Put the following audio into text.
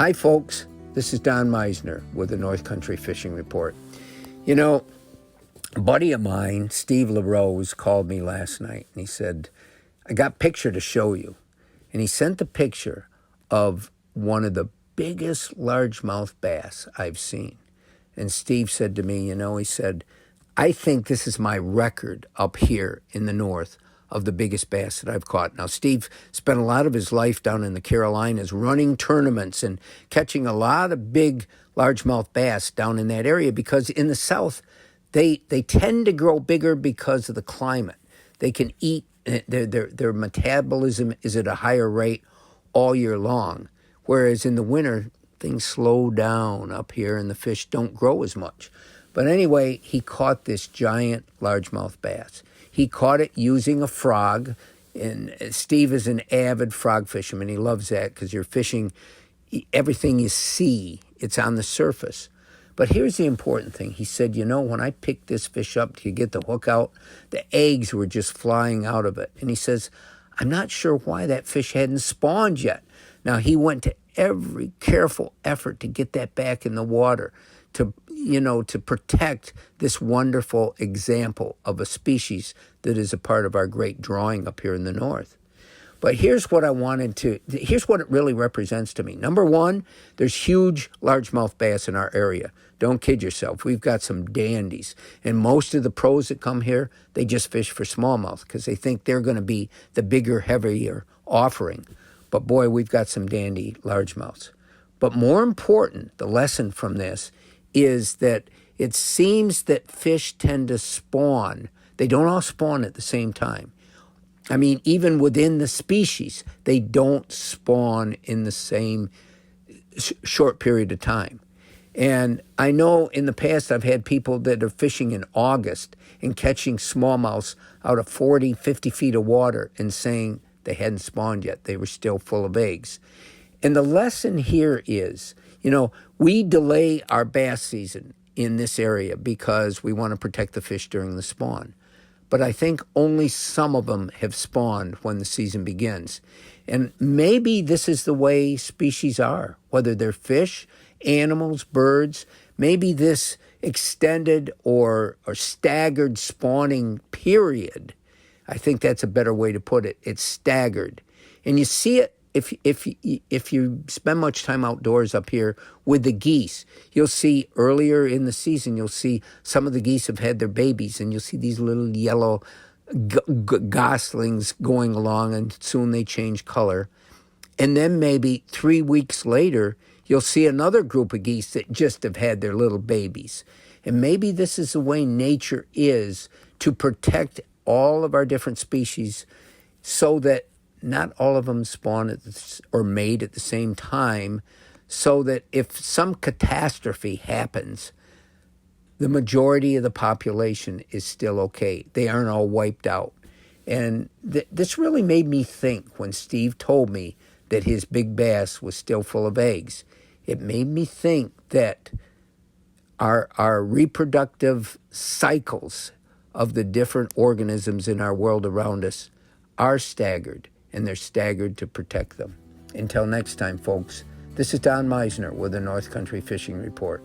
Hi, folks. This is Don Meisner with the North Country Fishing Report. You know, a buddy of mine, Steve LaRose, called me last night, and he said, I got a picture to show you. And he sent a picture of one of the biggest largemouth bass I've seen. And Steve said to me, he said, I think this is my record up here in the north of the biggest bass that I've caught. Now, Steve spent a lot of his life down in the Carolinas running tournaments and catching a lot of big largemouth bass down in that area because in the south, they tend to grow bigger because of the climate. They can eat, their metabolism is at a higher rate all year long, whereas in the winter, things slow down up here and the fish don't grow as much. But anyway, he caught this giant largemouth bass. He caught it using a frog, and Steve is an avid frog fisherman. He loves that because you're fishing everything you see. It's on the surface. But here's the important thing. He said, when I picked this fish up to get the hook out, the eggs were just flying out of it. And he says, I'm not sure why that fish hadn't spawned yet. Now, he went to every careful effort to get that back in the water, to protect this wonderful example of a species that is a part of our great drawing up here in the north. But here's what it really represents to me. Number one, there's huge largemouth bass in our area. Don't kid yourself. We've got some dandies. And most of the pros that come here, they just fish for smallmouth because they think they're going to be the bigger, heavier offering. But boy, we've got some dandy largemouths. But more important, the lesson from this is that it seems that fish tend to spawn. They don't all spawn at the same time. I mean, even within the species, they don't spawn in the same short period of time. And I know in the past I've had people that are fishing in August and catching smallmouths out of 40, 50 feet of water and saying they hadn't spawned yet. They were still full of eggs. And the lesson here is, we delay our bass season in this area because we want to protect the fish during the spawn. But I think only some of them have spawned when the season begins. And maybe this is the way species are, whether they're fish, animals, birds. Maybe this extended or staggered spawning period, I think that's a better way to put it. It's staggered. And you see it if you spend much time outdoors up here with the geese. You'll see earlier in the season, you'll see some of the geese have had their babies, and you'll see these little yellow goslings going along, and soon they change color. And then maybe 3 weeks later, you'll see another group of geese that just have had their little babies. And maybe this is the way nature is to protect all of our different species so that not all of them spawn or mate at the same time, so that if some catastrophe happens, the majority of the population is still okay. They aren't all wiped out. And this really made me think when Steve told me that his big bass was still full of eggs. It made me think that our reproductive cycles of the different organisms in our world around us are staggered, and they're staggered to protect them. Until next time, folks, this is Don Meisner with the North Country Fishing Report.